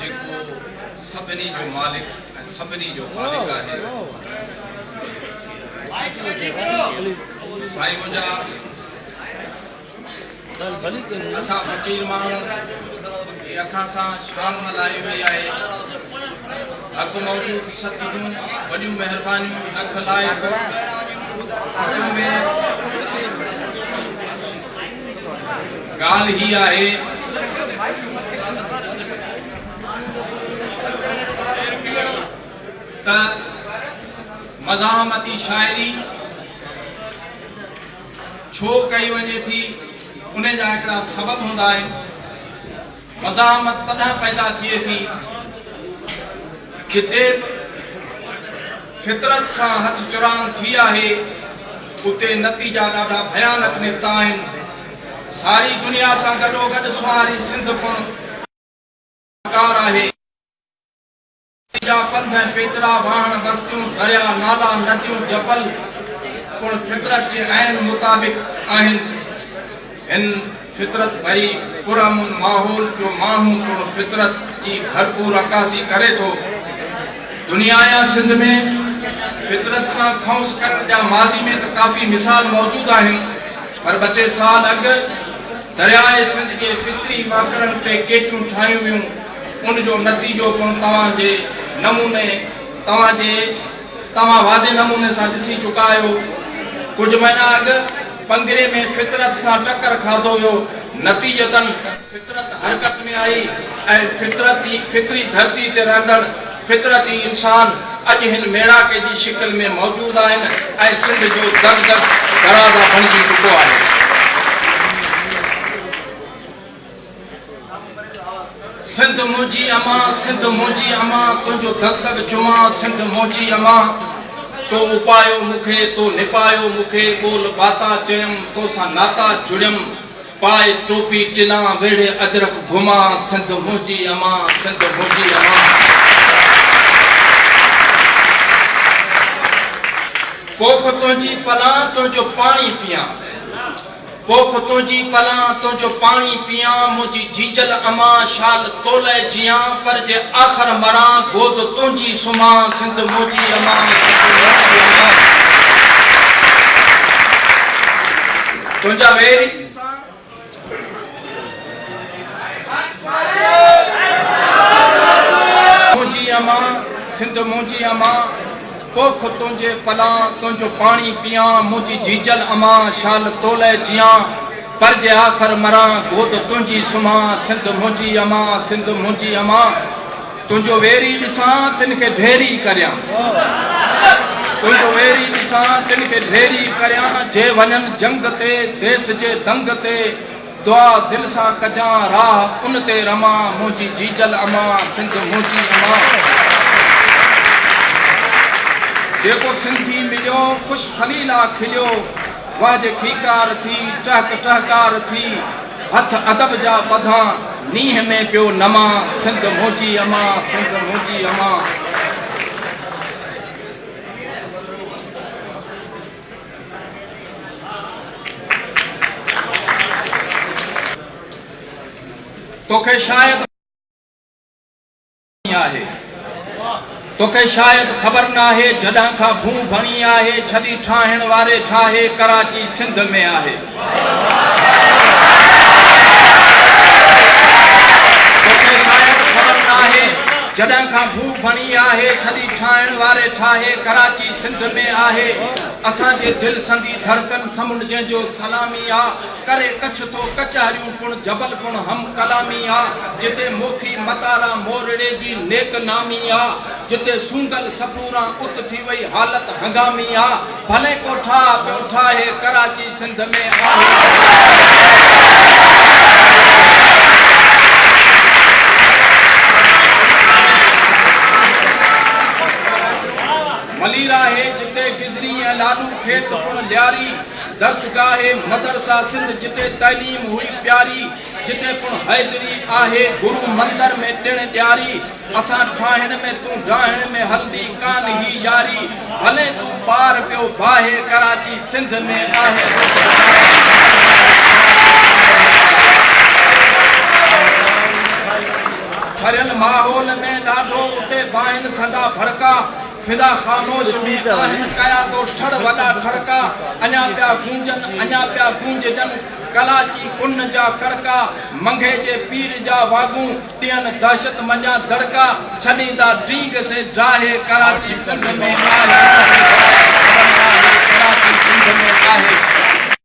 जेको सभिनी जो मालिक ऐं सभिनी जो ख़ालिक आहे। साईं मुंहिंजा असां फ़क़ीर माण्हू असां सां शान मल्हाई वई आहे। हक़ मौजूद सत जूं वॾियूं महिरबानियूं लख लाइक़ असल में ॻाल्हि ही आहे त मज़ाहमती शाइरी छो कई वञे थी, उन जा हिकिड़ा सबब हूंदा आहिनि। मज़ाहमत तॾहिं पैदा थिए थी जिते फितरत सां हथ चुरान थी आहे, उते नतीजा ॾाढा भयानक निकिता आहिनि। सारी दुनिया सां गॾोगॾु सुहारी सिंध पिणु आहे। पंध पेचरा वाहण बस्तियूं दरिया नाला नदियूं जबल पिणु फितरत जे ऐन मुताबिक़ आहिनि। हिन फितरत भरी पुरअमन माहौल जो माण्हू पिणु फितरत जी भरपूर अकासी करे थो। दुनिया या सिंध में फितरत सां खौस करण जा माज़ी में त काफ़ी मिसाल मौजूद आहिनि, पर 2-3 साल अॻु दरियाए सिंध जे फितरी वाकरनि ते केटियूं ठाहियूं वियूं। उन जो नतीजो पिणु तव्हांजे नमूने तव्हां वाज़े नमूने सां ॾिसी चुका आहियो। कुझु महीना अॻु पंगिरे में फितरत सां टकर खाधो हुयो। नतीजतन फितरत हरकत में आई ऐं फितरी धरती ते रहंदड़ फितरती इंसान अॼु हिन मेड़ाके जी शिकिल में मौजूद आहिनि ऐं सिंध जो दर दर दराज़ा बणिजी चुको आहे। सिंध मुंहिंजी अमा, सिंध मुंहिंजी अमा, तुंहिंजो धक धक चुमा। सिंध मुंहिंजी अमा, तो उपायो मूंखे, तो निपायो मूंखे। ॿोल बाता चयमि, तोसां नाता जुड़ियमि। पाए टोपी टिना वेड़े अजरक घुमा। सिंध मुंहिंजी अमा, सिंध मुंहिंजी अमा। पोख तुंहिंजी पलां, तुंहिंजो पाणी पियां। पोख तुंहिंजी पलां, तुंहिंजो पाणी पियां। मुंहिंजी जीजल अमा, शाल तोले जियां। पर जे आख़िर मरां, गोद तुंहिंजी सुम्हां। सिंध मुंहिंजी अमा, तुंहिंजा वेरी मुंहिंजी अमा, सिंध मुंहिंजी अमा। पोख तुंहिंजे पलां, तुंहिंजो पाणी पियां। मुंहिंजी जीजल अमा, शाल तोले जियां। पर जे आख़िर मरां, गोद तुंहिंजी सुम्हां। सिंध मुंहिंजी अमा, सिंध मुंहिंजी अमा। तुंहिंजो वेरी ॾिसां, तिन खे ढेरी करियां। तुंहिंजो वेरी ॾिसां, तिन खे ढेरी करियां। जे वञनि जंग ते, देश जे दंग ते, दुआ दिलि सां कजां, राह उन ते रमां। मुंहिंजी जीजल अमा, सिंध मुंहिंजी अमा। जेको सिंधी मिलियो, ख़ुशि खलीला खिलियो। वाज खीकार थी, टहक टहकार थी। हथ अदब जा ॿधां, नींहं में पियो नमा। सिंध मुंहिंजी अमा, सिंध मुंहिंजी अमा। तोखे शायद आहे, तोखे शायद ख़बर न आहे, जॾहिं खां भूं भणी आहे। छॾी ठाहिण वारे ठाहे, कराची सिंध में आहे। तोखे शायद ख़बर न आहे, जॾहिं खां भूं भणी आहे। छॾी ठाहिण वारे ठाहे, कराची सिंध में आहे। असांजे दिलि संदी धड़कन समुंड जंहिंजो सलामी आ। करे कच्छ थो कचहरियूं पुण जबल पुण हम कलामी आ। जिते मोखी मतारा मोरड़े जी नेक नामी आ। जिते सूंगल सपूरा उत थी वई हालत हंगामी आ। भले कोठा पियो ठाहे, कराची सिंध में आहे। मलीरा है जिते गिजरी ऐं लालू खेत पुण लियारी। दर्सगाहे मदरसा सिंध जिते तालीम हुई प्यारी। जिते पुण हैदरी आहे, गुरु मंदर में ॾिण ॾियारी। असां ठाहिण में तूं ढाहिण में हल्दी कान ही यारी। भले तूं ॿार पियो बाहे, कराची सिंध में आहे। भरियल माहौल में ॾाढो उते बाहिन संदा भड़का फिदा खामोश में आहिन कया तो ठड़ वॾा ठड़का अञा पिया गूंजजन कलाची कुन जा कड़का मंगे जे पीर जा वागू टियन दहशत मंजा दड़का छनीदा डींग से ड्राहे कराची सिंध में आहे कराची सिंध में आहे